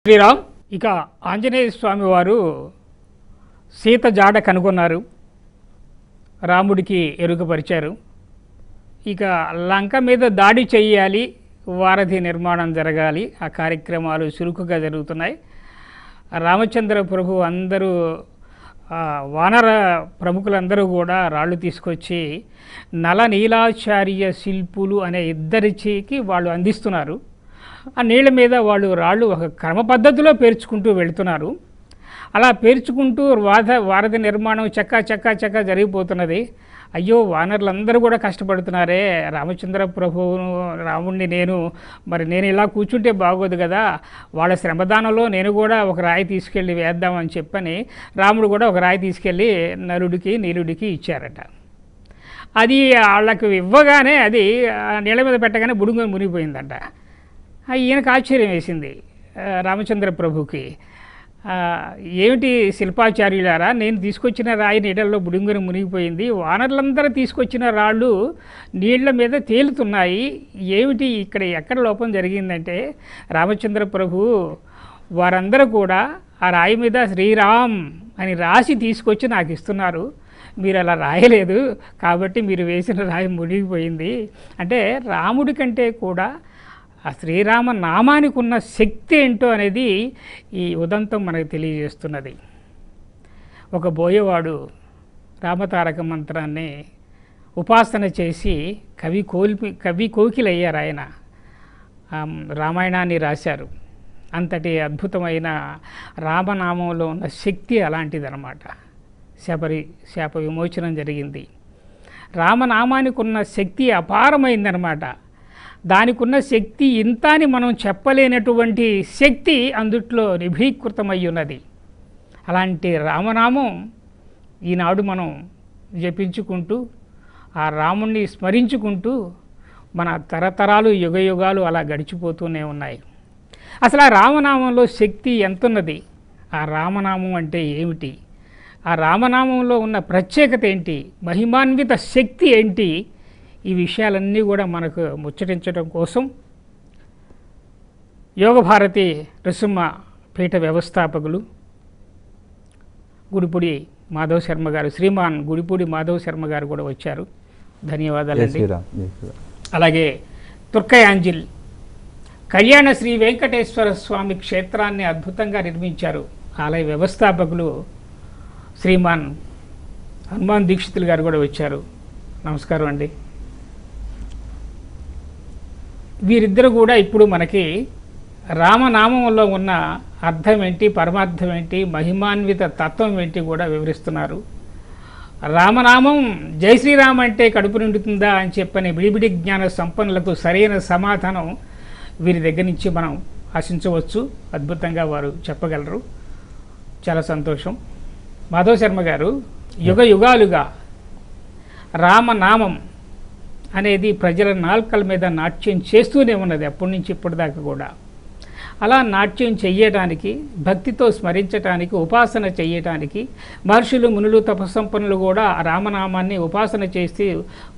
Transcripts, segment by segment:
శ్రీరామ్ ఇక ఆంజనేయ స్వామి వారు సీత జాడ కనుగొన్నారు, రాముడికి ఎరుకపరిచారు. ఇక లంక మీద దాడి చేయాలి, వారధి నిర్మాణం జరగాలి. ఆ కార్యక్రమాలు చురుకుగా జరుగుతున్నాయి. రామచంద్ర ప్రభు అందరూ వానర ప్రముఖులందరూ కూడా రాళ్ళు తీసుకొచ్చి నల నీలాచార్య శిల్పులు అనే ఇద్దరికి వాళ్ళు అందిస్తున్నారు. ఆ నీళ్ళ మీద వాళ్ళు రాళ్ళు ఒక క్రమ పద్ధతిలో పేర్చుకుంటూ వెళుతున్నారు. అలా పేర్చుకుంటూ వారధి నిర్మాణం చక్క జరిగిపోతున్నది. అయ్యో, వానరులందరూ కూడా కష్టపడుతున్నారే, రామచంద్ర ప్రభువును రాముణ్ణి నేను ఇలా కూర్చుంటే బాగోదు కదా, వాళ్ళ శ్రమదానంలో నేను కూడా ఒక రాయి తీసుకెళ్ళి వేద్దామని చెప్పని రాముడు కూడా ఒక రాయి తీసుకెళ్ళి నలుడికి నీలుడికి ఇచ్చారట. అది వాళ్ళకు ఇవ్వగానే అది నీళ్ళ మీద పెట్టగానే బుడుంగని మునిగిపోయిందంట. ఈయనకు ఆశ్చర్యం వేసింది రామచంద్ర ప్రభుకి. ఏమిటి శిల్పాచార్యులారా, నేను తీసుకొచ్చిన రాయి నీళ్ళల్లో బుడుంగుని మునిగిపోయింది, వానరులందరూ తీసుకొచ్చిన రాళ్ళు నీళ్ల మీద తేలుతున్నాయి, ఏమిటి ఇక్కడ ఎక్కడ లోపం జరిగిందంటే, రామచంద్ర ప్రభు వారందరూ కూడా ఆ రాయి మీద శ్రీరామ్ అని రాసి తీసుకొచ్చి నాకు ఇస్తున్నారు, మీరు అలా రాయలేదు కాబట్టి మీరు వేసిన రాయి మునిగిపోయింది. అంటే రాముడి కంటే కూడా ఆ శ్రీరామ నామానికి ఉన్న శక్తి ఏంటో అనేది ఈ ఉదంతం మనకు తెలియజేస్తున్నది. ఒక బోయేవాడు రామతారక మంత్రాన్ని ఉపాసన చేసి కవి కోకిలయ్యారు. ఆయన రామాయణాన్ని రాశారు. అంతటి అద్భుతమైన రామనామంలో ఉన్న శక్తి అలాంటిదన్నమాట. శాప విమోచనం జరిగింది. రామనామానికి ఉన్న శక్తి అపారమైందనమాట. దానికి ఉన్న శక్తి ఇంత అని మనం చెప్పలేనటువంటి శక్తి అందుట్లో నిభీకృతమై ఉన్నది. అలాంటి రామనామం ఈనాడు మనం జపించుకుంటూ ఆ రాముణ్ణి స్మరించుకుంటూ మన తరతరాలు యుగయుగాలు అలా గడిచిపోతూనే ఉన్నాయి. అసలు ఆ రామనామంలో శక్తి ఎంతున్నది, ఆ రామనామం అంటే ఏమిటి, ఆ రామనామంలో ఉన్న ప్రత్యేకత ఏంటి, మహిమాన్విత శక్తి ఏంటి, ఈ విషయాలన్నీ కూడా మనకు ముచ్చటించడం కోసం యోగభారతి నృసింహ పీఠ వ్యవస్థాపకులు గుడిపూడి మాధవ్ శర్మ గారు, శ్రీమాన్ గుడిపూడి మాధవ్ శర్మ గారు కూడా వచ్చారు. ధన్యవాదాలండి. అలాగే తుర్కయాంజిల్ కళ్యాణ శ్రీ వెంకటేశ్వర స్వామి క్షేత్రాన్ని అద్భుతంగా నిర్మించారు. ఆలయ వ్యవస్థాపకులు శ్రీమాన్ హనుమాన్ దీక్షితులు గారు కూడా వచ్చారు. నమస్కారం అండి. వీరిద్దరు కూడా ఇప్పుడు మనకి రామనామంలో ఉన్న అర్థం ఏంటి, పరమార్థం ఏంటి, మహిమాన్విత తత్వం ఏంటి కూడా వివరిస్తున్నారు. రామనామం జై శ్రీరామ్ అంటే కడుపు నిండుతుందా అని చెప్పని బిడిబిడి జ్ఞాన సంపన్నులకు సరైన సమాధానం వీరి దగ్గర నుంచి మనం ఆశించవచ్చు. అద్భుతంగా వారు చెప్పగలరు. చాలా సంతోషం. మాధవ్ శర్మ గారు, యుగాలుగా రామనామం అనేది ప్రజల నాల్కల మీద నాట్యం చేస్తూనే ఉన్నది, అప్పటి నుంచి ఇప్పటిదాకా కూడా. అలా నాట్యం చెయ్యడానికి, భక్తితో స్మరించటానికి, ఉపాసన చెయ్యటానికి మహర్షులు, మునులు, తపస్సంపన్నులు కూడా రామనామాన్ని ఉపాసన చేసి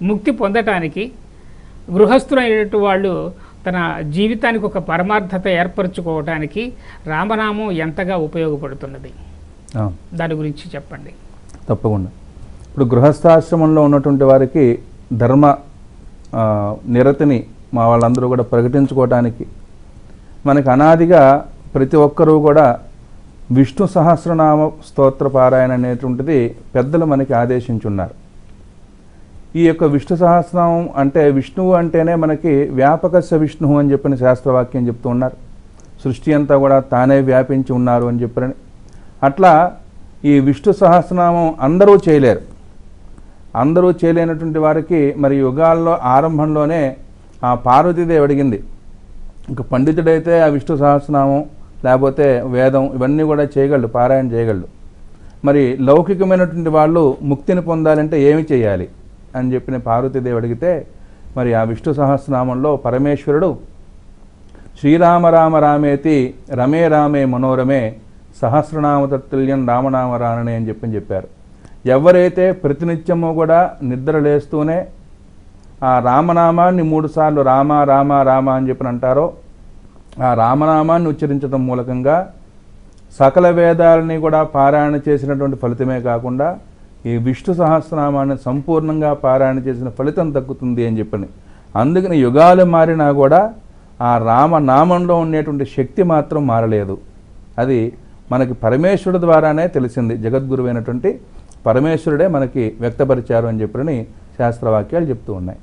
ముక్తి పొందటానికి, గృహస్థులైనటువంటి వాళ్ళు తన జీవితానికి ఒక పరమార్థత ఏర్పరచుకోవటానికి రామనామం ఎంతగా ఉపయోగపడుతున్నది, దాని గురించి చెప్పండి. తప్పకుండా. ఇప్పుడు గృహస్థాశ్రమంలో ఉన్నటువంటి వారికి ధర్మ నిరతిని మా వాళ్ళందరూ కూడా ప్రకటించుకోవటానికి మనకు అనాదిగా ప్రతి ఒక్కరూ కూడా విష్ణు సహస్రనామ స్తోత్ర పారాయణ అనేటువంటిది పెద్దలు మనకి ఆదేశించున్నారు. ఈ యొక్క విష్ణు సహస్రనామం అంటే విష్ణువు అంటేనే మనకి వ్యాపకస్య విష్ణువు అని చెప్పిన శాస్త్రవాక్యం చెప్తూ ఉన్నారు. సృష్టి అంతా కూడా తానే వ్యాపించి ఉన్నారు అని చెప్పని. అట్లా ఈ విష్ణు సహస్రనామం అందరూ చేయలేరు. అందరూ చేయలేనటువంటి వారికి మరి యుగాల్లో ఆరంభంలోనే ఆ పార్వతీదేవి అడిగింది. ఇంకా పండితుడైతే ఆ విష్ణు సహస్రనామం లేకపోతే వేదం ఇవన్నీ కూడా చేయగలడు, పారాయణ చేయగలడు. మరి లౌకికమైనటువంటి వాళ్ళు ముక్తిని పొందాలంటే ఏమి చేయాలి అని చెప్పిన పార్వతీదేవి అడిగితే, మరి ఆ విష్ణు సహస్రనామంలో పరమేశ్వరుడు శ్రీరామ రామ రామేతి రమే రామే మనోరమే సహస్రనామ తత్తుల్యం రామనామ రాననే అని చెప్పారు. ఎవరైతే ప్రతినిత్యము కూడా నిద్ర లేస్తూనే ఆ రామనామాన్ని 3 సార్లు రామ రామ రామ అని చెప్పి అంటారో ఆ రామనామాన్ని ఉచ్చరించడం మూలకంగా సకల వేదాలని కూడా పారాయణ చేసినటువంటి ఫలితమే కాకుండా ఈ విష్ణు సహస్రనామాన్ని సంపూర్ణంగా పారాయణ చేసిన ఫలితం దక్కుతుంది అని చెప్పని. అందుకని యుగాలు మారినా కూడా ఆ రామనామంలో ఉండేటువంటి శక్తి మాత్రం మారలేదు. అది మనకి పరమేశ్వరుడు ద్వారానే తెలిసింది. జగద్గురువైనటువంటి పరమేశ్వరుడే మనకి వ్యక్తపరిచారు అని చెప్పని శాస్త్రవాక్యాలు చెప్తూ ఉన్నాయి.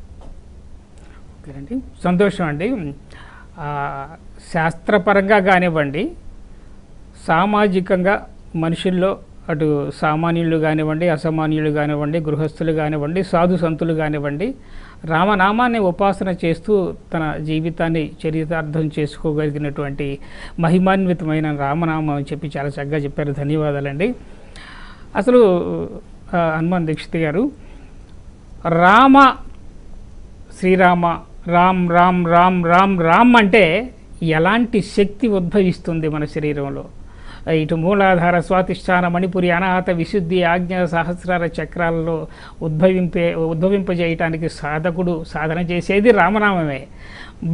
ఓకేనండి, సంతోషం అండి. శాస్త్రపరంగా కానివ్వండి, సామాజికంగా మనుషుల్లో అటు సామాన్యులు కానివ్వండి, అసామాన్యులు కానివ్వండి, గృహస్థులు కానివ్వండి, సాధు సంతులు కానివ్వండి, రామనామాన్ని ఉపాసన చేస్తూ తన జీవితాన్ని చరితార్థం చేసుకోగలిగినటువంటి మహిమాన్వితమైన రామనామం అని చెప్పి చాలా చక్కగా చెప్పారు. ధన్యవాదాలండి. అసలు హనుమాన్ దీక్షిత్ గారు, రామ శ్రీరామ రామ్ రామ్ రామ్ రామ్ రామ్ అంటే ఎలాంటి శక్తి ఉద్భవిస్తుంది మన శరీరంలో? ఇటు మూలాధార, స్వాతిష్టాన, మణిపురి, అనాహత, విశుద్ధి, ఆజ్ఞ, సహస్రార చక్రాలలో ఉద్భవింపజేయటానికి సాధకుడు సాధన చేసేది రామనామమే.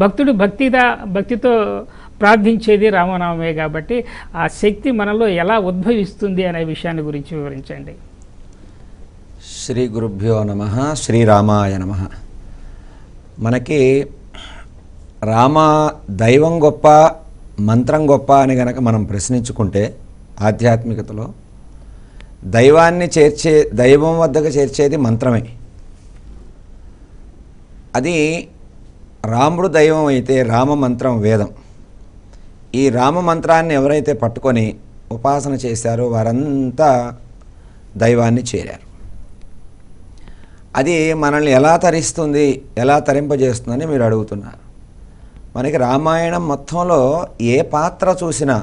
భక్తుడు భక్తితో ప్రార్థించేది రామనామమే. కాబట్టి ఆ శక్తి మనలో ఎలా ఉద్భవిస్తుంది అనే విషయాన్ని గురించి వివరించండి. శ్రీ గురుభ్యో నమః. శ్రీరామాయ నమః. మనకి రామ దైవం గొప్ప, మంత్రం గొప్ప అని గనక మనం ప్రశ్నించుకుంటే ఆధ్యాత్మికతలో దైవం వద్దకు చేర్చేది మంత్రమే. అది రాముడు దైవం అయితే రామ మంత్రం వేదం. ఈ రామ మంత్రాన్ని ఎవరైతే పట్టుకొని ఉపాసన చేశారో వారంతా దైవాన్ని చేరారు. అది మనల్ని ఎలా తరిస్తుంది, ఎలా తరింపజేస్తుందని మీరు అడుగుతున్నారు. మనకి రామాయణం మొత్తంలో ఏ పాత్ర చూసినా,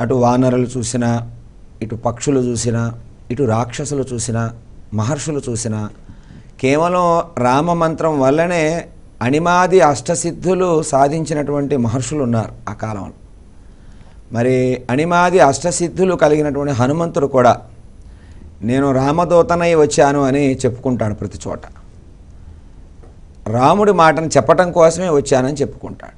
అటు వానరులు చూసినా, ఇటు పక్షులు చూసినా, ఇటు రాక్షసులు చూసినా, మహర్షులు చూసినా, కేవలం రామమంత్రం వల్లనే అణిమాది అష్టసిద్ధులు సాధించినటువంటి మహర్షులు ఉన్నారు ఆ కాలంలో. మరి అణిమాది అష్టసిద్ధులు కలిగినటువంటి హనుమంతుడు కూడా నేను రామదూతనై వచ్చాను అని చెప్పుకుంటాడు. ప్రతి చోట రాముడి మాటను చెప్పటం కోసమే వచ్చానని చెప్పుకుంటాడు.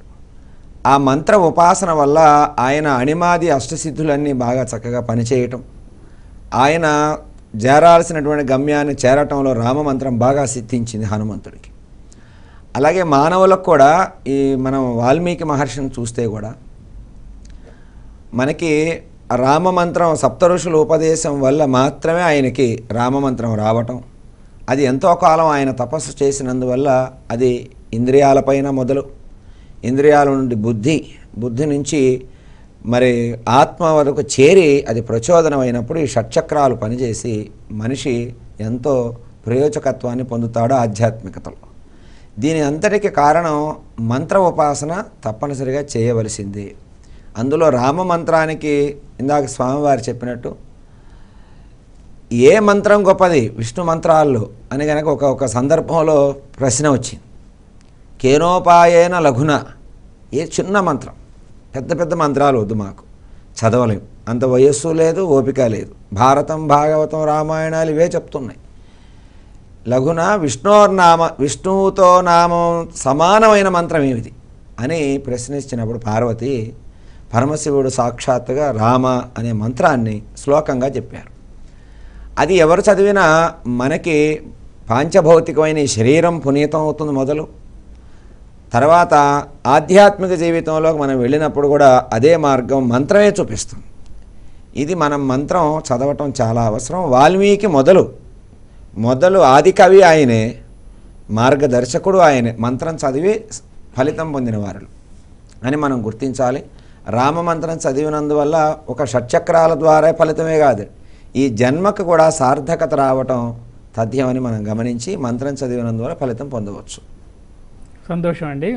ఆ మంత్ర ఉపాసన వల్ల ఆయన అణిమాది అష్టసిద్ధులన్నీ బాగా చక్కగా పనిచేయటం, ఆయన చేరాల్సినటువంటి గమ్యాన్ని చేరటంలో రామమంత్రం బాగా సిద్ధించింది హనుమంతుడికి. అలాగే మానవులకు కూడా ఈ మనం వాల్మీకి మహర్షిని చూస్తే కూడా మనకి రామమంత్రం సప్తఋషుల ఉపదేశం వల్ల మాత్రమే ఆయనకి రామమంత్రం రావటం, అది ఎంతో కాలం ఆయన తపస్సు చేసినందువల్ల అది ఇంద్రియాలపైన మొదలు, ఇంద్రియాల నుండి బుద్ధి నుంచి మరి ఆత్మ వరకు చేరి అది ప్రచోదనమైనప్పుడు ఈ షట్చక్రాలు పనిచేసి మనిషి ఎంతో ప్రయోజకత్వాన్ని పొందుతాడు ఆధ్యాత్మికతలో. దీని అంతటికి కారణం మంత్ర ఉపాసన తప్పనిసరిగా చేయవలసింది. అందులో రామమంత్రానికి ఇందాక స్వామివారు చెప్పినట్టు ఏ మంత్రం గొప్పది విష్ణు మంత్రాల్లో అని కనుక ఒక సందర్భంలో ప్రశ్న వచ్చింది. కేనోపాయేన లఘున, ఏ చిన్న మంత్రం, పెద్ద మంత్రాలు వద్దు, మాకు చదవలేము, అంత వయస్సు లేదు, ఓపిక లేదు, భారతం భాగవతం రామాయణాలు ఇవే చెప్తున్నాయి. లఘున విష్ణువుతో నామం సమానమైన మంత్రం ఏమిటి అని ప్రశ్నించినప్పుడు పార్వతి పరమశివుడు సాక్షాత్తుగా రామ అనే మంత్రాన్ని శ్లోకంగా చెప్పారు. అది ఎవరు చదివినా మనకి పాంచభౌతికమైన ఈ శరీరం పునీతం అవుతుంది మొదలు, తర్వాత ఆధ్యాత్మిక జీవితంలోకి మనం వెళ్ళినప్పుడు కూడా అదే మార్గం మంత్రమే చూపిస్తుంది. ఇది మనం మంత్రం చదవటం చాలా అవసరం. వాల్మీకి మొదలు ఆది కవి ఆయనే, మార్గదర్శకుడు ఆయనే, మంత్రం చదివి ఫలితం పొందిన వారు అని మనం గుర్తించాలి. రామమంత్రం చదివినందువల్ల ఒక షట్చక్రాల ద్వారా ఫలితమే కాదు, ఈ జన్మకు కూడా సార్థకత రావటం తథ్యమని మనం గమనించి మంత్రం చదివినందువల్ల ఫలితం పొందవచ్చు. సంతోషం అండి.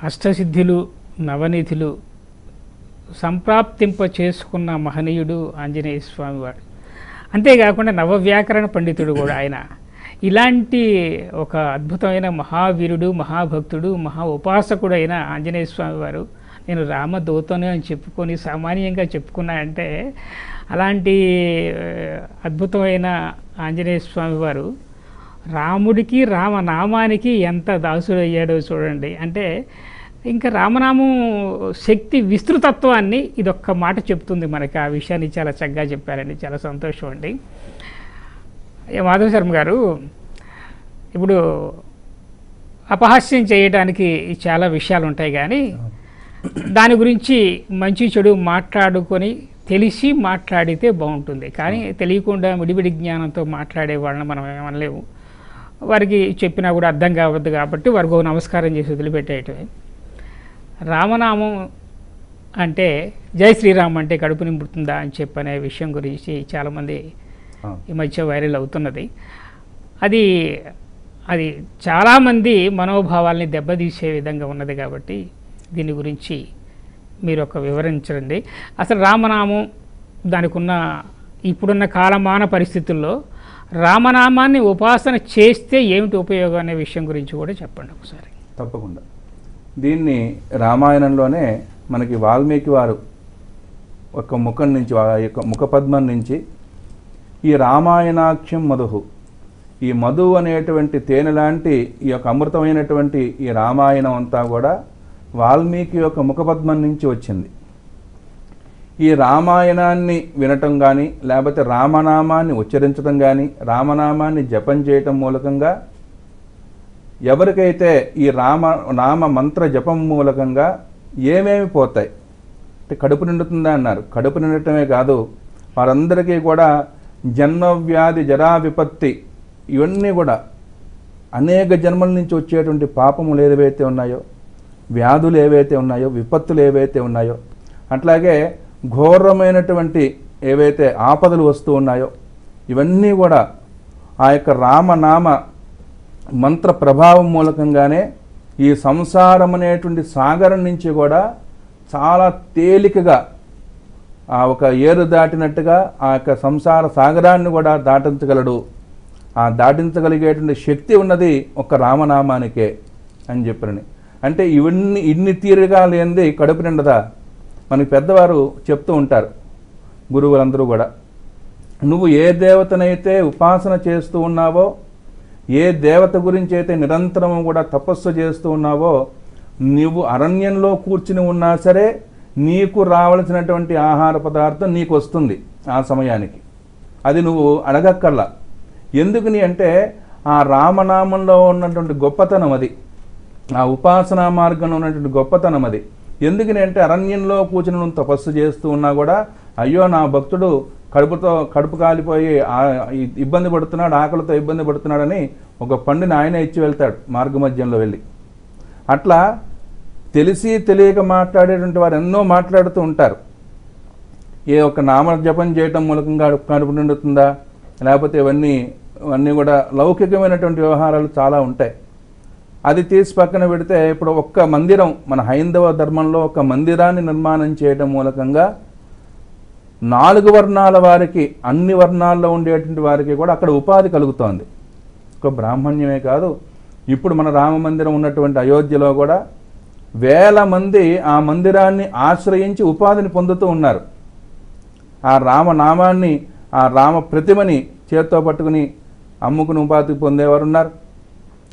అష్టసిద్ధులు, నవనిధులు సంప్రాప్తింప చేసుకున్న మహనీయుడు ఆంజనేయ స్వామివాడు. అంతేకాకుండా నవవ్యాకరణ పండితుడు కూడా ఆయన. ఇలాంటి ఒక అద్భుతమైన మహావీరుడు, మహాభక్తుడు, మహా ఉపాసకుడు అయిన ఆంజనేయ స్వామి వారు నేను రామదూతను అని చెప్పుకొని సామాన్యంగా చెప్పుకున్నాయంటే, అలాంటి అద్భుతమైన ఆంజనేయ స్వామి వారు రాముడికి రామనామానికి ఎంత దాసుడు అయ్యాడో చూడండి. అంటే ఇంకా రామనామం శక్తి విస్తృతత్వాన్ని ఇదొక్క మాట చెప్తుంది మనకి. ఆ విషయాన్ని చాలా చక్కగా చెప్పారండి, చాలా సంతోషం అండి. మాధవ శర్మ గారు, ఇప్పుడు అపహాస్యం చేయడానికి చాలా విషయాలు ఉంటాయి, కానీ దాని గురించి మంచి చెడు మాట్లాడుకొని తెలిసి మాట్లాడితే బాగుంటుంది. కానీ తెలియకుండా విడివిడి జ్ఞానంతో మాట్లాడే వాళ్ళని మనం ఏమనలేము. వారికి చెప్పినా కూడా అర్థం కావద్దు కాబట్టి వారికి ఒక నమస్కారం చేసి వదిలిపెట్టేయటమే. రామనామం అంటే జై శ్రీరామ్ అంటే కడుపు నింపుతుందా అని చెప్పనే విషయం గురించి చాలామంది ఈ మధ్య వైరల్ అవుతున్నది. అది అది చాలామంది మనోభావాల్ని దెబ్బతీసే విధంగా ఉన్నది కాబట్టి దీని గురించి మీరు ఒక వివరించండి. అసలు రామనామం దానికి ఉన్న ఇప్పుడున్న కాలమాన పరిస్థితుల్లో రామనామాన్ని ఉపాసన చేస్తే ఏమిటి ఉపయోగం అనే విషయం గురించి కూడా చెప్పండి ఒకసారి. తప్పకుండా. దీన్ని రామాయణంలోనే మనకి వాల్మీకి వారు ఒక ముఖం నుంచి, యొక్క ముఖపద్మం నుంచి ఈ రామాయణాఖ్యం మధుహు, ఈ మధు అనేటువంటి తేనె లాంటి ఈ యొక్క అమృతమైనటువంటి ఈ రామాయణం అంతా కూడా వాల్మీకి యొక్క ముఖపద్మం నుంచి వచ్చింది. ఈ రామాయణాన్ని వినటం కానీ, లేకపోతే రామనామాన్ని ఉచ్చరించడం కానీ, రామనామాన్ని జపం చేయటం మూలకంగా ఎవరికైతే ఈ నామ మంత్ర జపం మూలకంగా ఏమేమి పోతాయి అంటే కడుపు నిండుతుందా అన్నారు. కడుపు నిండటమే కాదు, వారందరికీ కూడా జన్మవ్యాధి జరా విపత్తి ఇవన్నీ కూడా అనేక జన్మల నుంచి వచ్చేటువంటి పాపములు ఏవైతే ఉన్నాయో, వ్యాధులు ఏవైతే ఉన్నాయో, విపత్తులు ఏవైతే ఉన్నాయో, అట్లాగే ఘోరమైనటువంటి ఏవైతే ఆపదలు వస్తూ ఉన్నాయో ఇవన్నీ కూడా ఆ యొక్క రామనామ మంత్ర ప్రభావం మూలకంగానే ఈ సంసారం అనేటువంటి సాగరం నుంచి కూడా చాలా తేలికగా ఆ ఒక ఏరు దాటినట్టుగా ఆ యొక్క సంసార సాగరాన్ని కూడా దాటించగలడు. ఆ దాటించగలిగేటువంటి శక్తి ఉన్నది ఒక రామనామానికే అని చెప్పని. అంటే ఇన్ని తీరుగా లేనిది కడుపు నిండదా? మనకి పెద్దవారు చెప్తూ ఉంటారు, గురువులందరూ కూడా, నువ్వు ఏ దేవతనైతే ఉపాసన చేస్తూ ఉన్నావో, ఏ దేవత గురించి అయితే నిరంతరము కూడా తపస్సు చేస్తూ ఉన్నావో, నువ్వు అరణ్యంలో కూర్చుని ఉన్నా సరే నీకు రావాల్సినటువంటి ఆహార పదార్థం నీకు వస్తుంది ఆ సమయానికి. అది నువ్వు అడగక్కర్లా. ఎందుకని అంటే ఆ రామనామంలో ఉన్నటువంటి గొప్పతనం అది, ఆ ఉపాసనా మార్గంలో ఉన్నటువంటి గొప్పతనం అది. ఎందుకని అంటే అరణ్యంలో కూర్చుని నువ్వు తపస్సు చేస్తూ ఉన్నా కూడా, అయ్యో నా భక్తుడు కడుపు కాలిపోయి ఇబ్బంది పడుతున్నాడు, ఆకలితో ఇబ్బంది పడుతున్నాడని ఒక పండుని ఆయనే ఇచ్చి వెళ్తాడు మార్గమధ్యంలో వెళ్ళి. అట్లా తెలిసి తెలియక మాట్లాడేటువంటి వారు ఎన్నో మాట్లాడుతూ ఉంటారు. ఏ ఒక నామ జపం చేయటం మూలకంగా కడుపు నిండుతుందా, లేకపోతే ఇవన్నీ కూడా లౌకికమైనటువంటి వ్యవహారాలు చాలా ఉంటాయి. అది తీసి పక్కన పెడితే ఇప్పుడు ఒక్క మందిరం, మన హైందవ ధర్మంలో ఒక మందిరాన్ని నిర్మాణం చేయడం మూలకంగా 4 వర్ణాల వారికి, అన్ని వర్ణాల్లో ఉండేటువంటి వారికి కూడా అక్కడ ఉపాధి కలుగుతోంది. ఒక బ్రాహ్మణ్యమే కాదు, ఇప్పుడు మన రామ మందిరం ఉన్నటువంటి అయోధ్యలో కూడా వేల మంది ఆ మందిరాన్ని ఆశ్రయించి ఉపాధిని పొందుతూ ఉన్నారు. ఆ రామనామాన్ని, ఆ రామ ప్రతిమని చేత్తో పట్టుకుని అమ్ముకుని ఉపాధి పొందేవారు ఉన్నారు.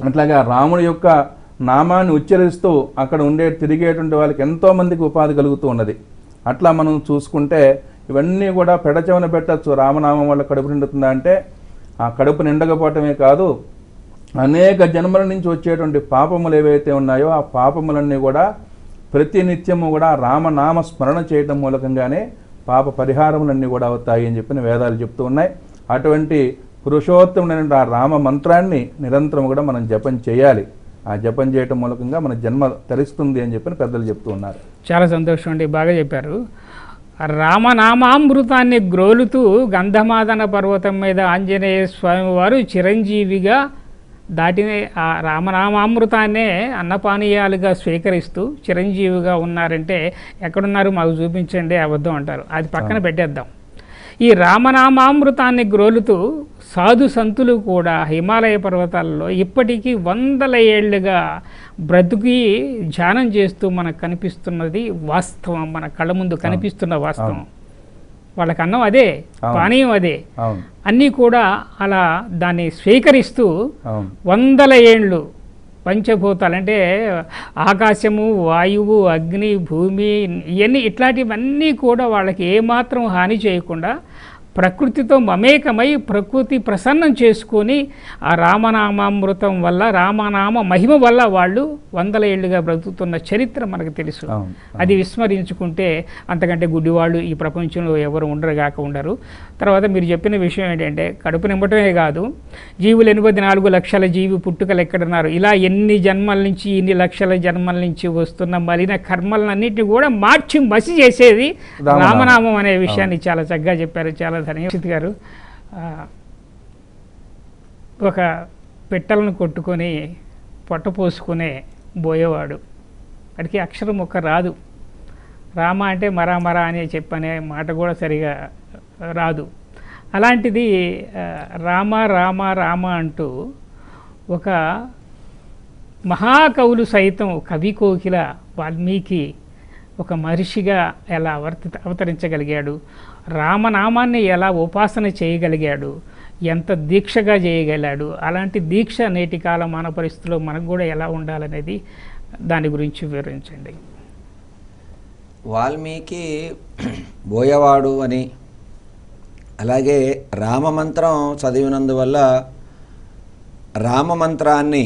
అట్లాగే ఆ రాముడి యొక్క నామాన్ని ఉచ్చరిస్తూ అక్కడ తిరిగేటువంటి వాళ్ళకి ఎంతోమందికి ఉపాధి కలుగుతూ ఉన్నది. అట్లా మనం చూసుకుంటే ఇవన్నీ కూడా పెడచెవన పెట్టచ్చు. రామనామం వల్ల కడుపు నిండుతుందా అంటే ఆ కడుపు నిండకపోవటమే కాదు, అనేక జన్మల నుంచి వచ్చేటువంటి పాపములు ఏవైతే ఉన్నాయో ఆ పాపములన్నీ కూడా ప్రతినిత్యము కూడా రామనామ స్మరణ చేయటం మూలకంగానే పాప పరిహారములన్నీ కూడా అవుతాయి అని చెప్పిన వేదాలు చెప్తూ ఉన్నాయి. అటువంటి పురుషోత్తముడైన ఆ రామ మంత్రాన్ని నిరంతరం కూడా మనం జపం చేయాలి. ఆ జపం చేయటం మూలకంగా మన జన్మ తరిస్తుంది అని చెప్పిన పెద్దలు చెప్తూ ఉన్నారు. చాలా సంతోషం అండి, బాగా చెప్పారు. రామనామామృతాన్ని గ్రోలుతూ గంధమాదన పర్వతం మీద ఆంజనేయ స్వామి వారు చిరంజీవిగా దాటిన ఆ రామనామామృతాన్నే అన్నపానీయాలుగా స్వీకరిస్తూ చిరంజీవిగా ఉన్నారంటే ఎక్కడున్నారు మాకు చూపించండి, అబద్ధం అంటారు. అది పక్కన పెట్టేద్దాం. ఈ రామనామామృతాన్ని గ్రోలుతూ సాధు సంతులు కూడా హిమాలయ పర్వతాల్లో ఇప్పటికీ 100 ఏళ్లుగా బ్రతుకి ధ్యానం చేస్తూ మనకు కనిపిస్తున్నది వాస్తవం, మన కళ్ళ ముందు కనిపిస్తున్న వాస్తవం. వాళ్ళకి అన్నం అదే, పానీయం అదే, అన్నీ కూడా అలా దాన్ని స్వీకరిస్తూ 100 ఏళ్ళు పంచభూతాలు అంటే ఆకాశము, వాయువు, అగ్ని, భూమి, ఇవన్నీ ఇట్లాంటివన్నీ కూడా వాళ్ళకి ఏమాత్రం హాని చేయకుండా ప్రకృతితో మమేకమై ప్రకృతి ప్రసన్నం చేసుకొని ఆ రామనామామృతం వల్ల, రామనామ మహిమ వల్ల వాళ్ళు వందల ఏళ్ళుగా బ్రతుకుతున్న చరిత్ర మనకు తెలుసు. అది విస్మరించుకుంటే అంతకంటే గుడ్డివాళ్ళు ఈ ప్రపంచంలో ఎవరు ఉండరుగాక ఉండరు. తర్వాత మీరు చెప్పిన విషయం ఏంటంటే కడుపు నింపటమే కాదు, జీవులు 84 లక్షల జీవి పుట్టుకలు ఎక్కడున్నారు, ఇలా ఎన్ని జన్మల నుంచి, ఇన్ని లక్షల జన్మల నుంచి వస్తున్న మలిన కర్మలన్నింటినీ కూడా మార్చి మసి చేసేది రామనామం అనే విషయాన్ని చాలా చక్కగా చెప్పారు. చాలా ధన్యవాదాలు గారు. ఒక పెట్టలను కొట్టుకొని పొట్ట పోసుకునే బోయేవాడు, వాడికి అక్షరం ఒక్క రాదు. రామ అంటే మరా మరా అని చెప్పనే మాట కూడా సరిగా రాదు. అలాంటిది రామ రామ రామ అంటూ ఒక మహాకవులు సైతం, కవి కోకిల వాల్మీకి ఒక మహర్షిగా ఎలా అవతరించగలిగాడు, రామనామాన్ని ఎలా ఉపాసన చేయగలిగాడు, ఎంత దీక్షగా చేయగలిగాడు, అలాంటి దీక్ష నేటి కాల మానవ పరిస్థితుల్లో మనకు కూడా ఎలా ఉండాలనేది దాని గురించి వివరించండి. వాల్మీకి బోయవాడు అని, అలాగే రామమంత్రం చదివినందువల్ల రామమంత్రాన్ని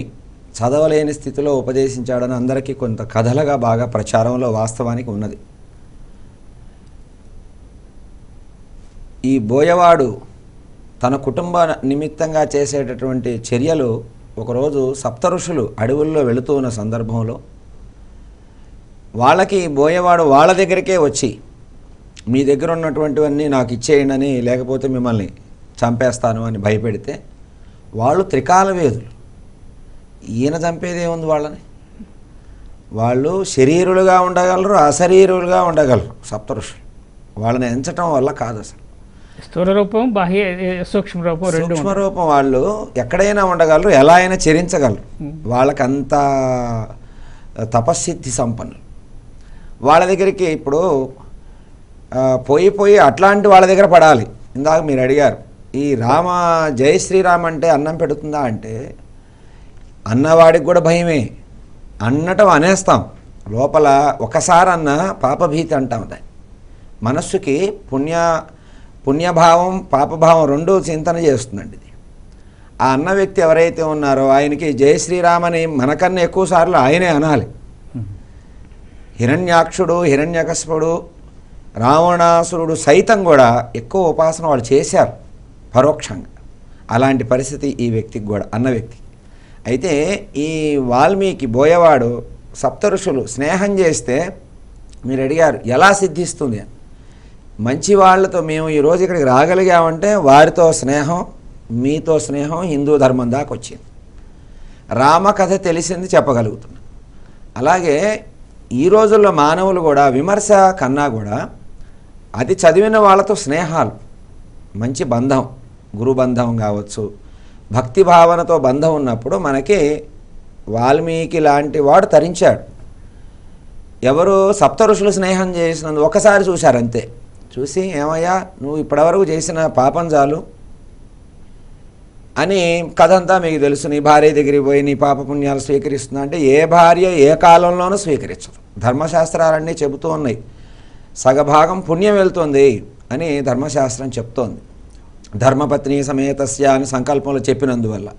చదవలేని స్థితిలో ఉపదేశించాడని అందరికీ కొంత కథలుగా బాగా ప్రచారంలో వాస్తవానికి ఉన్నది. ఈ బోయవాడు తన కుటుంబ నిమిత్తంగా చేసేటటువంటి చర్యలు ఒకరోజు సప్తఋషులు అడవుల్లో వెళుతూ ఉన్న సందర్భంలో వాళ్ళకి బోయవాడు వాళ్ళ దగ్గరికే వచ్చి మీ దగ్గర ఉన్నటువంటివన్నీ నాకు ఇచ్చేయండి, లేకపోతే మిమ్మల్ని చంపేస్తాను అని భయపెడితే వాళ్ళు త్రికాల వేదులు. ఈయన చంపేదేముంది వాళ్ళని? వాళ్ళు శరీరులుగా ఉండగలరు, అశరీరులుగా ఉండగలరు సప్తఋషులు. వాళ్ళని ఎంచటం వల్ల కాదు అసలు. స్థూల రూపం, బాహ్య సూక్ష్మ రూపం, సూక్ష్మ రూపం వాళ్ళు ఎక్కడైనా ఉండగలరు, ఎలా అయినా చరించగలరు. వాళ్ళకంత తపస్సిద్ధి సంపన్నులు. వాళ్ళ దగ్గరికి ఇప్పుడు పోయి అట్లాంటి వాళ్ళ దగ్గర పడాలి. ఇందాక మీరు అడిగారు, ఈ రామ జై శ్రీరామ్ అంటే అన్నం పెడుతుందా అంటే, అన్నవాడికి కూడా భయమే. అన్నటం అనేస్తాం, లోపల ఒకసారి అన్న పాపభీతి అంటాం. దాన్ని మనస్సుకి పుణ్యభావం పాపభావం రెండూ చింతన చేస్తుందండి ఇది. ఆ అన్న వ్యక్తి ఎవరైతే ఉన్నారో ఆయనకి జై శ్రీరామ్ అని మనకన్నా ఎక్కువ సార్లు ఆయనే అనాలి. హిరణ్యాక్షుడు, హిరణ్యకశిపుడు, రావణాసురుడు సైతం కూడా ఎక్కువ ఉపాసన వాళ్ళు చేశారు పరోక్షంగా. అలాంటి పరిస్థితి ఈ వ్యక్తికి కూడా, అన్న వ్యక్తికి. అయితే ఈ వాల్మీకి బోయవాడు సప్తఋషులు స్నేహం చేస్తే మీరు అడిగారు ఎలా సిద్ధిస్తుంది అని. మంచి వాళ్ళతో మేము ఈరోజు ఇక్కడికి రాగలిగామంటే వారితో స్నేహం, మీతో స్నేహం హిందూ ధర్మం దాకా వచ్చింది. రామకథ తెలిసింది చెప్పగలుగుతున్నాం. అలాగే ఈ రోజుల్లో మానవులు కూడా విమర్శ కన్నా కూడా అది చదివిన వాళ్ళతో స్నేహాలు, మంచి బంధం, గురుబంధం కావచ్చు, భక్తి భావనతో బంధం ఉన్నప్పుడు మనకి వాల్మీకి లాంటి వాడు తరించాడు. ఎవరు సప్తఋషులు స్నేహం చేసినందు ఒకసారి చూశారు అంతే. చూసి ఏమయ్యా నువ్వు ఇప్పటివరకు చేసిన పాపం చాలు అని కథంతా మీకు తెలుసు. నీ భార్య దగ్గరికి పోయి నీ పాపపుణ్యాలు స్వీకరిస్తున్నా అంటే ఏ భార్య ఏ కాలంలోనూ స్వీకరించదు. ధర్మశాస్త్రాలన్నీ చెబుతూ ఉన్నాయి. సగభాగం పుణ్యం వెళ్తుంది అని ధర్మశాస్త్రం చెప్తోంది. ధర్మపత్ని సమేతస్య అని సంకల్పంలో చెప్పినందువల్ల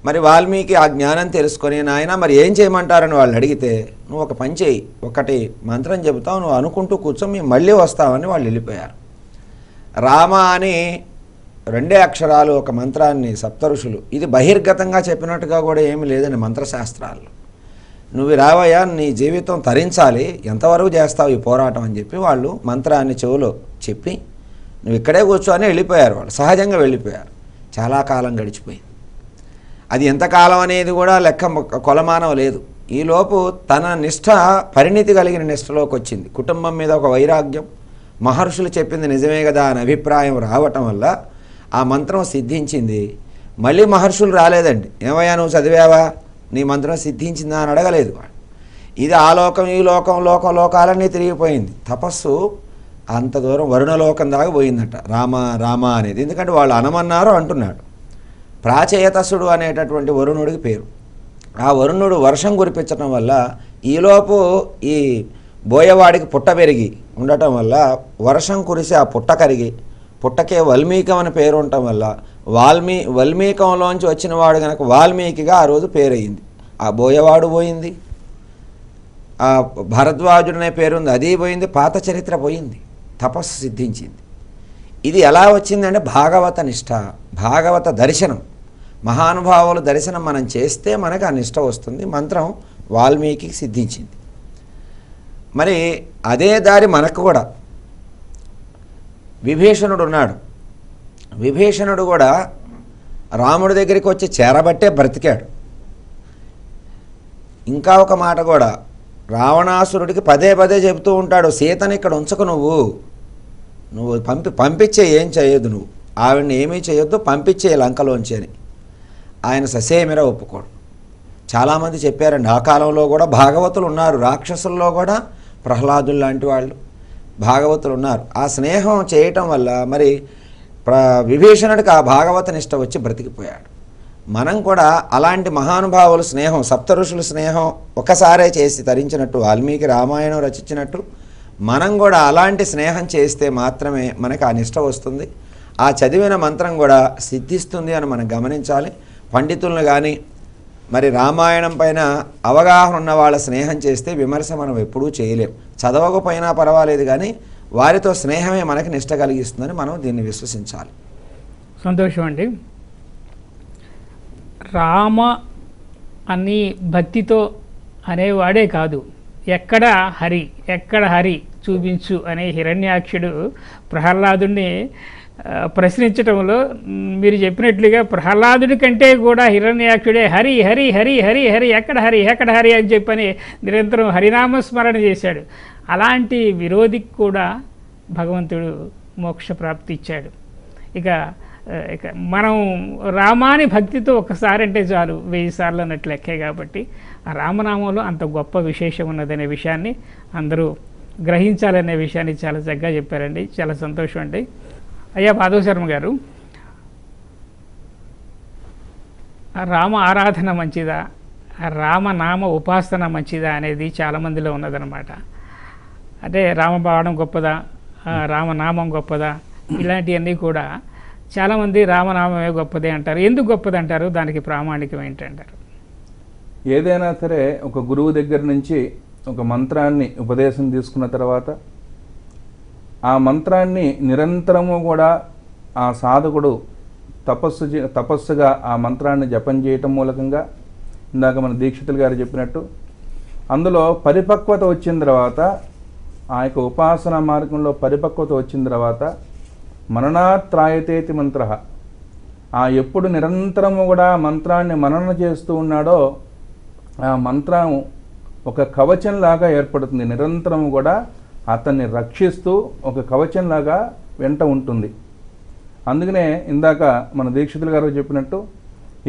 మరి వాల్మీకి ఆ జ్ఞానం తెలుసుకొని, నాయన మరి ఏం చేయమంటారని వాళ్ళు అడిగితే, నువ్వు ఒక పని చేయి, ఒకటి మంత్రం చెబుతావు, నువ్వు అనుకుంటూ కూర్చొని మేము మళ్ళీ వస్తామని వాళ్ళు వెళ్ళిపోయారు. రామ అని 2 అక్షరాలు ఒక మంత్రాన్ని సప్తఋషులు, ఇది బహిర్గతంగా చెప్పినట్టుగా కూడా ఏమీ లేదని మంత్రశాస్త్రాల్లో, నువ్వు రావయ్యా నీ జీవితం తరించాలి, ఎంతవరకు చేస్తావు ఈ పోరాటం అని చెప్పి వాళ్ళు మంత్రాన్ని చెవులో చెప్పి నువ్వు ఇక్కడే కూర్చొని వెళ్ళిపోయారు. వాళ్ళు సహజంగా వెళ్ళిపోయారు. చాలా కాలం గడిచిపోయింది. అది ఎంతకాలం అనేది కూడా లెక్క కొలమానం లేదు. ఈలోపు తన నిష్ఠ పరిణితి కలిగిన నిష్ఠలోకి వచ్చింది. కుటుంబం మీద ఒక వైరాగ్యం, మహర్షులు చెప్పింది నిజమే కదా అని అభిప్రాయం రావటం వల్ల ఆ మంత్రం సిద్ధించింది. మళ్ళీ మహర్షులు రాలేదండి, ఏమయ్యా నువ్వు చదివావా, నీ మంత్రం సిద్ధించిందా అని అడగలేదు. ఇది ఆ లోకం ఈ లోకం, లోకాలన్నీ తిరిగిపోయింది. తపస్సు అంత దూరం వరుణలోకం దాకా పోయిందట రామ రామ అనేది. ఎందుకంటే వాళ్ళు అనమన్నారు అంటున్నాడు. ప్రాచేతసుడు అనేటటువంటి వరుణుడికి పేరు. ఆ వరుణుడు వర్షం కురిపించడం వల్ల ఈలోపు ఈ బోయవాడికి పుట్ట పెరిగి ఉండటం వల్ల వర్షం కురిసి ఆ పుట్ట కరిగి పుట్టకే వల్మీకం అని పేరు ఉండటం వల్ల వల్మీకంలోంచి వచ్చిన వాడు కనుక వాల్మీకిగా ఆ రోజు పేరయ్యింది. ఆ బోయవాడు పోయింది, ఆ భరద్వాజుడనే పేరుంది అది పోయింది, పాత చరిత్ర పోయింది, తపస్సు సిద్ధించింది. ఇది ఎలా వచ్చిందంటే భాగవత నిష్ఠ, భాగవత దర్శనం. మహానుభావుల దర్శనం మనం చేస్తే మనకు ఆ నిష్ఠ వస్తుంది. మంత్రం వాల్మీకి సిద్ధించింది. మరి అదే దారి మనకు కూడా విభీషణుడు ఉన్నాడు. విభీషణుడు కూడా రాముడి దగ్గరికి వచ్చి చేరబట్టే బ్రతికాడు. ఇంకా ఒక మాట కూడా రావణాసురుడికి పదే పదే చెబుతూ ఉంటాడు, సీతని ఇక్కడ ఉంచకు, నువ్వు పంపించే, ఏం చేయొద్దు, నువ్వు ఆవిడని ఏమీ చేయొద్దు, పంపించే లంకలోంచి అని. ఆయన ససేమిరా ఒప్పుకోడు. చాలామంది చెప్పారండి ఆ కాలంలో కూడా భాగవతులు ఉన్నారు, రాక్షసుల్లో కూడా ప్రహ్లాదులు లాంటి వాళ్ళు భాగవతులు ఉన్నారు. ఆ స్నేహం చేయటం వల్ల మరి విభీషణుడికి ఆ భాగవత నిష్ట వచ్చి బ్రతికిపోయాడు. మనం కూడా అలాంటి మహానుభావుల స్నేహం, సప్త ఋషుల స్నేహం ఒకసారే చేసి తరించినట్టు వాల్మీకి రామాయణం రచించినట్టు మనం కూడా అలాంటి స్నేహం చేస్తే మాత్రమే మనకు ఆ నిష్ట వస్తుంది. ఆ చదివిన మంత్రం కూడా సిద్ధిస్తుంది అని మనం గమనించాలి. పండితులను కానీ మరి రామాయణం పైన అవగాహన ఉన్న వాళ్ళ స్నేహం చేస్తే విమర్శ మనం ఎప్పుడూ చేయలేం. చదవకపోయినా పర్వాలేదు కానీ వారితో స్నేహమే మనకి నిష్ట కలిగిస్తుందని మనం దీన్ని విశ్వసించాలి. సంతోషం అండి. రామ అని భక్తితో అనేవాడే కాదు, ఎక్కడ హరి చూపించు అనే హిరణ్యాక్షుడు ప్రహ్లాదుడిని ప్రశ్నించటంలో మీరు చెప్పినట్లుగా ప్రహ్లాదుడి కంటే కూడా హిరణ్యాక్షుడే హరి హరి హరి హరి హరి ఎక్కడ హరి అని చెప్పని నిరంతరం హరినామస్మరణ చేశాడు. అలాంటి విరోధికి కూడా భగవంతుడు మోక్ష ప్రాప్తి ఇచ్చాడు. ఇక మనం రామాని భక్తితో ఒక్కసారి అంటే చాలు 1000 సార్లు అన్నట్లు లెక్కే. కాబట్టి ఆ రామనామంలో అంత గొప్ప విశేషం ఉన్నదనే విషయాన్ని అందరూ గ్రహించాలనే విషయాన్ని చాలా చక్కగా చెప్పారండి. చాలా సంతోషం అండి. అయ్యా మాధవ శర్మ గారు, రామ ఆరాధన మంచిదా, రామనామ ఉపాసన మంచిదా అనేది చాలామందిలో ఉన్నదన్నమాట. అంటే రామబాణం గొప్పదా, రామనామం గొప్పదా, ఇలాంటివన్నీ కూడా చాలామంది రామనామమే గొప్పదే అంటారు. ఎందుకు గొప్పది అంటారు? దానికి ప్రామాణికం ఏంటంటారు? ఏదైనా సరే ఒక గురువు దగ్గర నుంచి ఒక మంత్రాన్ని ఉపదేశం తీసుకున్న తర్వాత ఆ మంత్రాన్ని నిరంతరము కూడా ఆ సాధకుడు తపస్సుగా ఆ మంత్రాన్ని జపం చేయటం మూలకంగా ఇందాక మన దీక్షితులు గారు చెప్పినట్టు అందులో పరిపక్వత వచ్చిన తర్వాత, ఆ యొక్క ఉపాసన మార్గంలో పరిపక్వత వచ్చిన తర్వాత మననాత్రాయతేతి మంత్ర, ఆ ఎప్పుడు నిరంతరము కూడా మంత్రాన్ని మనన చేస్తూ ఉన్నాడో ఆ మంత్రం ఒక కవచంలాగా ఏర్పడుతుంది. నిరంతరము కూడా అతన్ని రక్షిస్తూ ఒక కవచంలాగా వెంట ఉంటుంది. అందుకనే ఇందాక మన దీక్షితులు గారు చెప్పినట్టు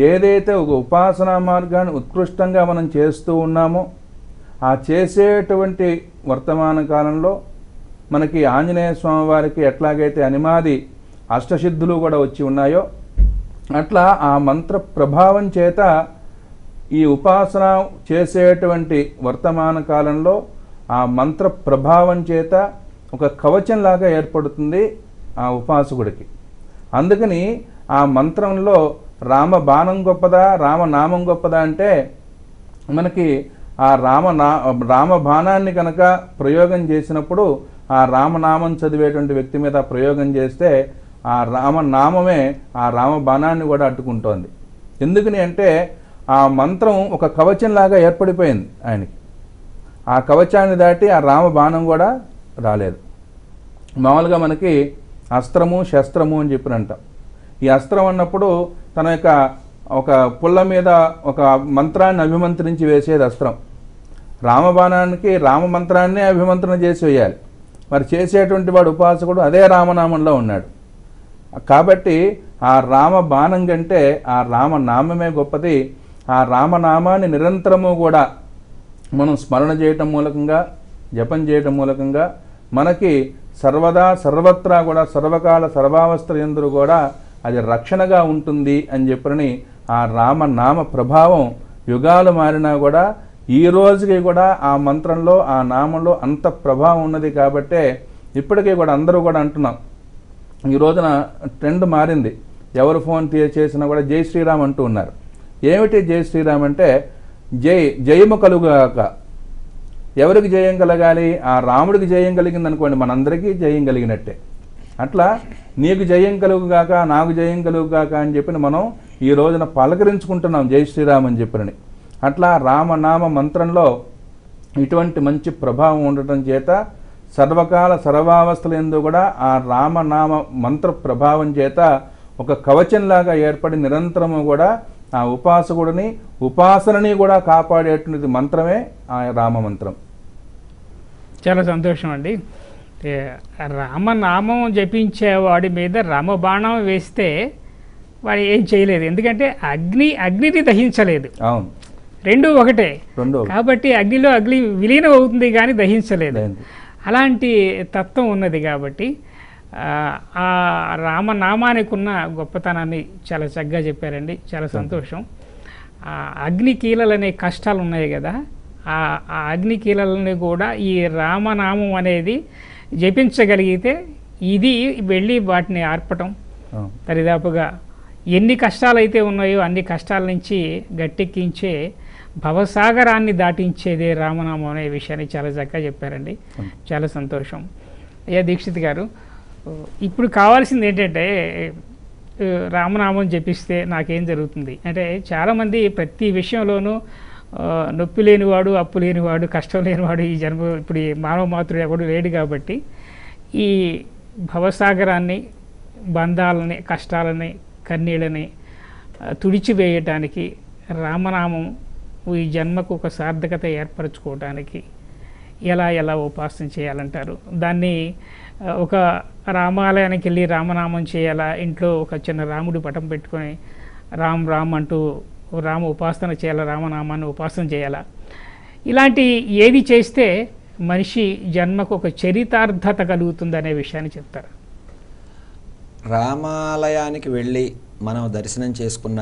ఏదైతే ఒక ఉపాసనా మార్గాన్ని ఉత్కృష్టంగా మనం చేస్తూ ఉన్నామో ఆ చేసేటువంటి వర్తమాన కాలంలో మనకి ఆంజనేయ స్వామి వారికి ఎట్లాగైతే అనిమాది అష్టసిద్ధులు కూడా వచ్చి ఉన్నాయో అట్లా ఆ మంత్ర ప్రభావం చేత ఈ ఉపాసన చేసేటువంటి వర్తమాన కాలంలో ఆ మంత్ర ప్రభావం చేత ఒక కవచంలాగా ఏర్పడుతుంది ఆ ఉపాసకుడికి. అందుకని ఆ మంత్రంలో రామ బాణం గొప్పదా, రామనామం గొప్పదా అంటే మనకి ఆ రామ బాణాన్ని కనుక ప్రయోగం చేసినప్పుడు ఆ రామనామం చదివేటువంటి వ్యక్తి మీద ప్రయోగం చేస్తే ఆ రామనామమే ఆ రామ బాణాన్ని కూడా అడ్డుకుంటోంది. ఎందుకని అంటే ఆ మంత్రం ఒక కవచంలాగా ఏర్పడిపోయింది ఆయనకి. ఆ కవచాన్ని దాటి ఆ రామ బాణం కూడా రాలేదు. మామూలుగా మనకి అస్త్రము శస్త్రము అని చెప్పినంటాం. ఈ అస్త్రం అన్నప్పుడు తన యొక్క ఒక పుల్ల మీద ఒక మంత్రాన్ని అభిమంత్రించి వేసేది అస్త్రం. రామబాణానికి రామ మంత్రాన్ని అభిమంత్రణ చేసి వేయాలి. మరి చేసేటువంటి వాడు ఉపాసకుడు అదే రామనామంలో ఉన్నాడు. కాబట్టి ఆ రామ బాణం కంటే ఆ రామనామమే గొప్పది. ఆ రామనామాన్ని నిరంతరము కూడా మనం స్మరణ చేయటం మూలకంగా, జపం చేయటం మూలకంగా మనకి సర్వదా సర్వత్రా కూడా సర్వకాల సర్వావస్థ యందు కూడా అది రక్షణగా ఉంటుంది అని చెప్పని ఆ రామనామ ప్రభావం యుగాలు మారినా కూడా ఈ రోజుకి కూడా ఆ మంత్రంలో ఆ నామంలో అంత ప్రభావం ఉన్నది కాబట్టే ఇప్పటికీ కూడా అందరూ కూడా అంటున్నాం. ఈ రోజున ట్రెండ్ మారింది, ఎవరు ఫోన్ చేసినా కూడా జై శ్రీరామ్ అంటూ ఉన్నారు. ఏమిటి జై శ్రీరామ్ అంటే జయము కలుగాక. ఎవరికి జయం కలగాలి? ఆ రాముడికి జయం కలిగింది అనుకోండి, మనందరికీ జయం కలిగినట్టే. అట్లా నీకు జయం కలుగుగాక, నాకు జయం కలుగుగాక అని చెప్పి మనం ఈ రోజున పలకరించుకుంటున్నాం జై శ్రీరామ్ అని చెప్పినని. అట్లా రామనామ మంత్రంలో ఇటువంటి మంచి ప్రభావం ఉండటం చేత సర్వకాల సర్వావస్థల యందు కూడా ఆ రామనామ మంత్ర ప్రభావం చేత ఒక కవచంలాగా ఏర్పడి నిరంతరము కూడా ఆ ఉపాసకుడిని ఉపాసనని కూడా కాపాడేటువంటి మంత్రమే ఆ రామమంత్రం. చాలా సంతోషం అండి. రామనామం జపించేవాడి మీద రామబాణం వేస్తే వాడు ఏం చేయలేదు, ఎందుకంటే అగ్నిని దహించలేదు. అవును, రెండు ఒకటే కాబట్టి అగ్నిలో అగ్ని విలీనం అవుతుంది కానీ దహించలేదు. అలాంటి తత్వం ఉన్నది కాబట్టి ఆ రామనామానికి ఉన్న గొప్పతనాన్ని చాలా చక్కగా చెప్పారండి. చాలా సంతోషం. అగ్ని కీలలనే కష్టాలు ఉన్నాయి కదా, ఆ అగ్ని కీలలని కూడా ఈ రామనామం అనేది జపించగలిగితే ఇది వెళ్ళి వాటిని ఆర్పటం, దరిదాపుగా ఎన్ని కష్టాలు అయితే ఉన్నాయో అన్ని కష్టాల నుంచి గట్టెక్కించే భవసాగరాన్ని దాటించేదే రామనామం అనే విషయాన్ని చాలా చక్కగా చెప్పారండి. చాలా సంతోషం. అయ్యా దీక్షిత్ గారు, ఇప్పుడు కావాల్సింది ఏంటంటే రామనామం జపిస్తే నాకేం జరుగుతుంది అంటే, చాలామంది ప్రతి విషయంలోనూ నొప్పి లేనివాడు, అప్పు లేనివాడు, కష్టం లేనివాడు ఈ జన్మ ఇప్పుడు ఈ మానవ మాతృడు ఎవడు లేడు కాబట్టి ఈ భవసాగరాన్ని, బంధాలని, కష్టాలని, కన్నీళ్ళని తుడిచివేయటానికి రామనామం ఈ జన్మకు ఒక సార్థకత ఏర్పరచుకోవడానికి ఎలా ఉపాసన చేయాలంటారు? దాన్ని ఒక రామాలయానికి వెళ్ళి రామనామం చేయాలా, ఇంట్లో ఒక చిన్న రాముడి పటం పెట్టుకొని రామ్ అంటూ రామ ఉపాసన చేయాలా, రామనామాన్ని ఉపాసన చేయాలా? ఇలాంటి ఏది చేస్తే మనిషి జన్మకు ఒక చరితార్థత కలుగుతుందనే విషయాన్ని చెప్తారు. రామాలయానికి వెళ్ళి మనం దర్శనం చేసుకున్న,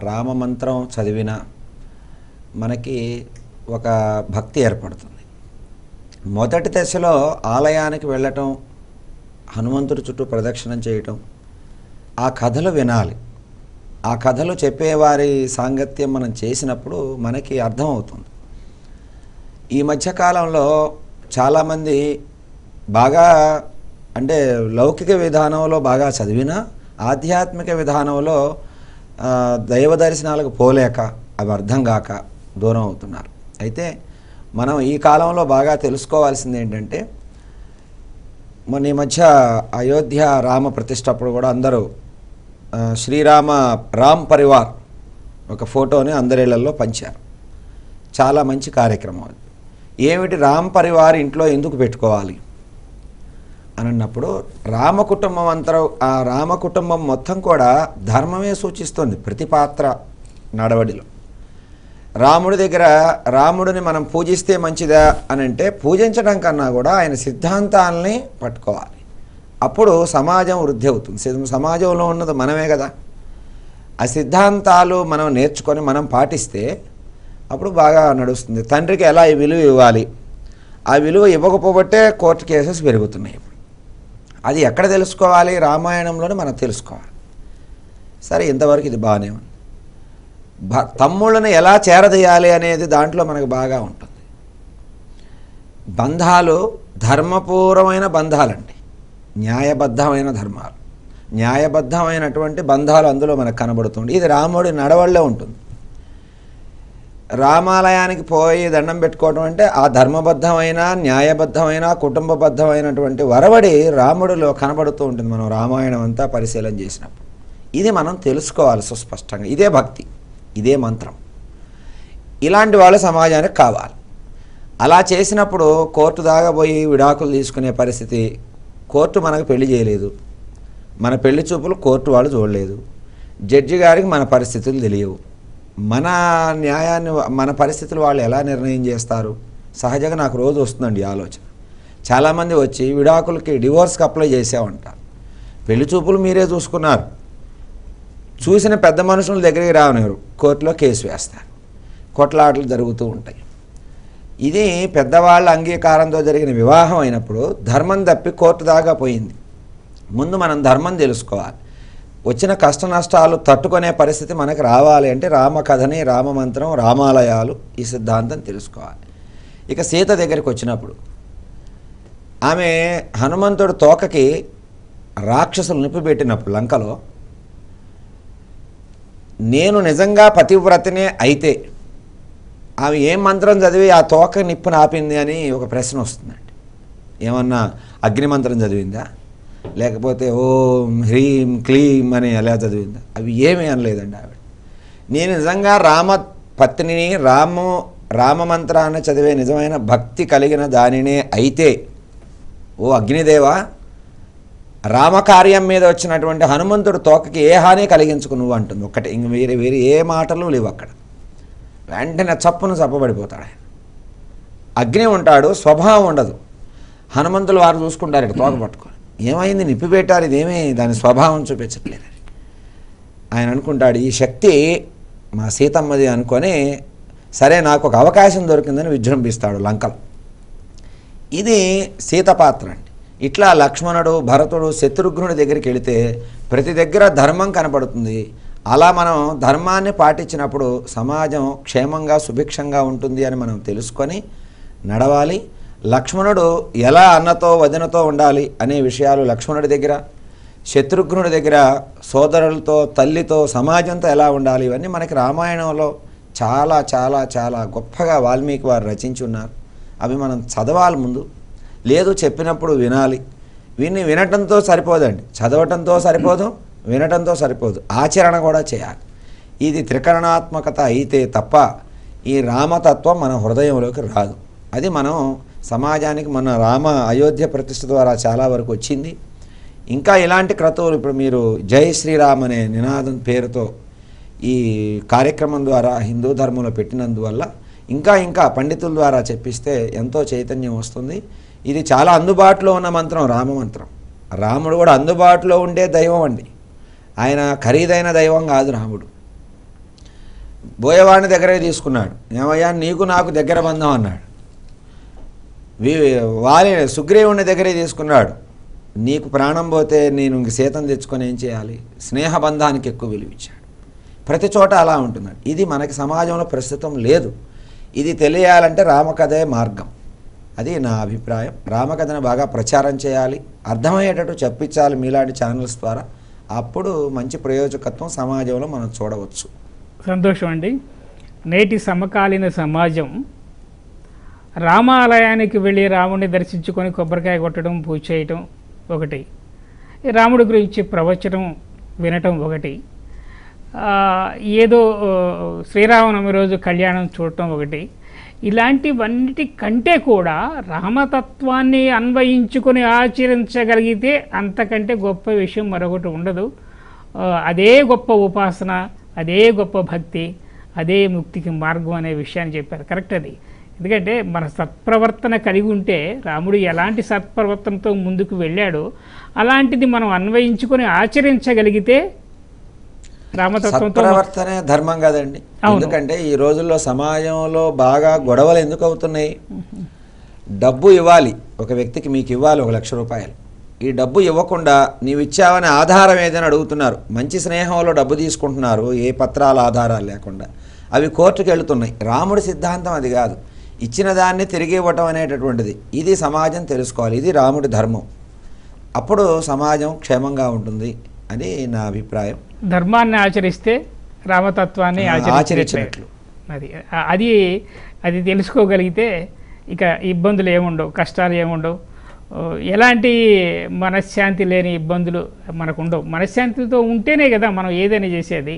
రామమంత్రం చదివిన మనకి ఒక భక్తి ఏర్పడుతుంది. మొదటి దశలో ఆలయానికి వెళ్ళటం, హనుమంతుడి చుట్టూ ప్రదక్షిణం చేయటం, ఆ కథలు వినాలి. ఆ కథలు చెప్పేవారి సాంగత్యం మనం చేసినప్పుడు మనకి అర్థమవుతుంది. ఈ మధ్యకాలంలో చాలామంది బాగా అంటే లౌకిక విధానంలో బాగా చదివినా ఆధ్యాత్మిక విధానంలో దైవ దర్శనాలకు పోలేక అవి అర్థం కాక దూరం అవుతున్నారు. అయితే మనం ఈ కాలంలో బాగా తెలుసుకోవాల్సింది ఏంటంటే, మొన్న ఈ మధ్య అయోధ్య రామ ప్రతిష్ఠ అప్పుడు కూడా అందరూ రామ్ పరివార్ ఒక ఫోటోని అందరిళ్లలో పంచారు. చాలా మంచి కార్యక్రమం అది. ఏమిటి రామ్ పరివార్ ఇంట్లో ఎందుకు పెట్టుకోవాలి అని అన్నప్పుడు, రామకుటుంబం అంతా, ఆ రామకుటుంబం మొత్తం కూడా ధర్మమే సూచిస్తుంది ప్రతి పాత్ర నడవడిలో. రాముడి దగ్గర రాముడిని మనం పూజిస్తే మంచిదా అని అంటే, పూజించడం కన్నా కూడా ఆయన సిద్ధాంతాలని పట్టుకోవాలి. అప్పుడు సమాజం వృద్ధి అవుతుంది. సమాజంలో ఉన్నది మనమే కదా. ఆ సిద్ధాంతాలు మనం నేర్చుకొని మనం పాటిస్తే అప్పుడు బాగా నడుస్తుంది. తండ్రికి ఎలా ఈ విలువ ఇవ్వాలి, ఆ విలువ ఇవ్వకపోబట్టే కోర్టు కేసెస్ పెరుగుతున్నాయి. అది ఎక్కడ తెలుసుకోవాలి? రామాయణంలోనే మనం తెలుసుకోవాలి. సరే, ఇంతవరకు ఇది బాగానే ఉంది. తమ్ముళ్ళని ఎలా చేరదీయాలి అనేది దాంట్లో మనకు బాగా ఉంటుంది. బంధాలు ధర్మపూర్వమైన బంధాలండి, న్యాయబద్ధమైన ధర్మాలు, న్యాయబద్ధమైనటువంటి బంధాలు అందులో మనకు కనబడుతుంది. ఇది రాముడి నడవడిలో ఉంటుంది. రామాలయానికి పోయి దండం పెట్టుకోవడం అంటే ఆ ధర్మబద్ధమైన, న్యాయబద్ధమైన, కుటుంబబద్ధమైనటువంటి వరవడి రాముడిలో కనబడుతూ ఉంటుంది మనం రామాయణం అంతా పరిశీలన చేసినప్పుడు. ఇది మనం తెలుసుకోవాలి సుస్పష్టంగా. ఇదే భక్తి, ఇదే మంత్రం. ఇలాంటి వాళ్ళు సమాజానికి కావాలి. అలా చేసినప్పుడు కోర్టు దాకా పోయి విడాకులు తీసుకునే పరిస్థితి, కోర్టు మనకు పెళ్లి చేయలేదు, మన పెళ్లి చూపులు కోర్టు వాళ్ళు చూడలేదు, జడ్జి గారికి మన పరిస్థితులు తెలియవు, మన న్యాయాన్ని మన పరిస్థితులు వాళ్ళు ఎలా నిర్ణయం చేస్తారు? సహజంగా నాకు రోజు వస్తుందండి ఆలోచన. చాలామంది వచ్చి విడాకులకి, డివోర్స్కి అప్లై చేసామంటారు. పెళ్లి చూపులు మీరే చూసుకున్నారు, చూసిన పెద్ద మనుషుల దగ్గరికి రావనివ్వరు, కోర్టులో కేసు వేస్తారు. కొట్లాటలు జరుగుతూ ఉంటాయి. ఇది పెద్దవాళ్ళ అంగీకారంతో జరిగిన వివాహం అయినప్పుడు ధర్మం తప్పి కోర్టు దాకా పోయింది. ముందు మనం ధర్మం తెలుసుకోవాలి. వచ్చిన కష్ట నష్టాలు తట్టుకునే పరిస్థితి మనకు రావాలి అంటే రామకథని, రామమంత్రం, రామాలయాలు, ఈ సిద్ధాంతం తెలుసుకోవాలి. ఇక సీత దగ్గరికి వచ్చినప్పుడు ఆమె హనుమంతుడు తోకకి రాక్షసులు నిప్పిపెట్టినప్పుడు లంకలో, నేను నిజంగా పతివ్రతనే అయితే ఆమె ఏం మంత్రం చదివి ఆ తోక నిప్పుని ఆపింది అని ఒక ప్రశ్న వస్తుందండి. ఏమన్నా అగ్నిమంత్రం చదివిందా, లేకపోతే ఓం హ్రీం క్లీం అని ఎలా చదివిందా? అవి ఏమీ అనలేదండి ఆవిడ. నేను నిజంగా రామపత్నిని, రామమంత్రాన్ని చదివే నిజమైన భక్తి కలిగిన దానినే అయితే, ఓ అగ్నిదేవా, రామకార్యం మీద వచ్చినటువంటి హనుమంతుడు తోకకి ఏ హాని కలిగించుకు నువ్వు అంటుంది. ఒక్కటే, ఇంక వేరే ఏ మాటలు లేవు అక్కడ. వెంటనే చప్పును చప్పబడిపోతాడు ఆయన. అగ్ని ఉంటాడు, స్వభావం ఉండదు. హనుమంతులు వారు చూసుకుంటారు ఇటు తోక పట్టుకొని, ఏమైంది నిప్పి పెట్టారు, ఇదేమీ దాని స్వభావం చూపించట్లేదు. ఆయన అనుకుంటాడు ఈ శక్తి మా సీతమ్మది అనుకొని, సరే నాకు ఒక అవకాశం దొరికిందని విజృంభిస్తాడు లంకలో. ఇది సీత పాత్ర అండి. ఇట్లా లక్ష్మణుడు, భరతుడు, శత్రుఘ్నుడి దగ్గరికి వెళితే ప్రతి దగ్గర ధర్మం కనపడుతుంది. అలా మనం ధర్మాన్ని పాటించినప్పుడు సమాజం క్షేమంగా సుభిక్షంగా ఉంటుంది అని మనం తెలుసుకొని నడవాలి. లక్ష్మణుడు ఎలా అన్నతో వదినతో ఉండాలి అనే విషయాలు లక్ష్మణుడి దగ్గర, శత్రుఘ్నుడి దగ్గర సోదరులతో, తల్లితో, సమాజంతో ఎలా ఉండాలి, ఇవన్నీ మనకి రామాయణంలో చాలా చాలా చాలా గొప్పగా వాల్మీకి వారు రచించి ఉన్నారు. అవి మనం చదవాలి ముందు. లేదు చెప్పినప్పుడు వినాలి. వినటంతో సరిపోదండి, చదవటంతో సరిపోదు, వినటంతో సరిపోదు, ఆచరణ కూడా చేయాలి. ఇది త్రికరణాత్మకత అయితే తప్ప ఈ రామతత్వం మన హృదయంలోకి రాదు. అది మనం సమాజానికి మన రామ అయోధ్య ప్రతిష్ఠ ద్వారా చాలా వరకు వచ్చింది. ఇంకా ఇలాంటి క్రతువులు ఇప్పుడు మీరు జై శ్రీరామ్ అనే నినాదం పేరుతో ఈ కార్యక్రమం ద్వారా హిందూ ధర్మంలో పెట్టినందువల్ల ఇంకా పండితుల ద్వారా చెప్పిస్తే ఎంతో చైతన్యం వస్తుంది. ఇది చాలా అందుబాటులో ఉన్న మంత్రం, రామమంత్రం. రాముడు కూడా అందుబాటులో ఉండే దైవం అండి. ఆయన ఖరీదైన దైవం కాదు రాముడు. బోయవాడిని దగ్గరికి తీసుకున్నాడు. ఏమయ్యా నీకు నాకు దగ్గర బంధం అన్నాడు. సుగ్రీవుని దగ్గరే తీసుకున్నాడు. నీకు ప్రాణం పోతే నేను ఇంక సీతను తెచ్చుకొని ఏం చేయాలి? స్నేహబంధానికి ఎక్కువ విలువిచ్చాడు. ప్రతి చోట అలా ఉంటున్నాడు. ఇది మనకి సమాజంలో ప్రస్తుతం లేదు. ఇది తెలియాలంటే రామకథే మార్గం. అది నా అభిప్రాయం. రామకథను బాగా ప్రచారం చేయాలి, అర్థమయ్యేటట్టు చెప్పించాలి మీలాంటి ఛానల్స్ ద్వారా. అప్పుడు మంచి ప్రయోజకత్వం సమాజంలో మనం చూడవచ్చు. సంతోషం అండి. నేటి సమకాలీన సమాజం రామాలయానికి వెళ్ళి రాముడిని దర్శించుకొని కొబ్బరికాయ కొట్టడం, పూజ చేయటం ఒకటి, రాముడి గురించి ప్రవచనం వినటం ఒకటి, ఏదో శ్రీరామనవమి రోజు కళ్యాణం చూడటం ఒకటి. ఇలాంటివన్నిటి కంటే కూడా రామతత్వాన్ని అన్వయించుకొని ఆచరించగలిగితే అంతకంటే గొప్ప విషయం మరొకటి ఉండదు. అదే గొప్ప ఉపాసన, అదే గొప్ప భక్తి, అదే ముక్తికి మార్గం అనే విషయాన్ని చెప్పారు. కరెక్ట్ అది. ఎందుకంటే మన సత్ప్రవర్తన కలిగి ఉంటే రాముడు ఎలాంటి సత్ప్రవర్తనతో ముందుకు వెళ్ళాడో అలాంటిది మనం అన్వయించుకొని ఆచరించగలిగితే సత్ప్రవర్తనే ధర్మం కదండి. ఎందుకంటే ఈ రోజుల్లో సమాజంలో బాగా గొడవలు ఎందుకు అవుతున్నాయి? డబ్బు ఇవ్వాలి, ఒక వ్యక్తికి మీకు ఇవ్వాలి 1 లక్ష రూపాయలు. ఈ డబ్బు ఇవ్వకుండా నీవు ఇచ్చావనే ఆధారం ఏదైనా అడుగుతున్నారు. మంచి స్నేహంలో డబ్బు తీసుకుంటున్నారు, ఏ పత్రాల ఆధారాలు లేకుండా. అవి కోర్టుకు వెళుతున్నాయి. రాముడి సిద్ధాంతం అది కాదు. ఇచ్చిన దాన్ని తిరిగి ఇవ్వటం అనేటటువంటిది. ఇది సమాజం తెలుసుకోవాలి. ఇది రాముడి ధర్మం. అప్పుడు సమాజం క్షేమంగా ఉంటుంది అని నా అభిప్రాయం. ధర్మాన్ని ఆచరిస్తే రామతత్వాన్ని ఆచరించినట్లు. అది అది తెలుసుకోగలిగితే ఇక ఇబ్బందులు ఏముండవు, కష్టాలు ఏముండవు, ఎలాంటి మనశ్శాంతి లేని ఇబ్బందులు మనకు ఉండవు. మనశ్శాంతితో ఉంటేనే కదా మనం ఏదైనా చేసేది.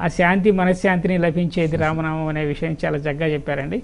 ఆ శాంతి మనశ్శాంతిని లభించేది రామనామం అనే విషయం చాలా చక్కగా చెప్పారండి.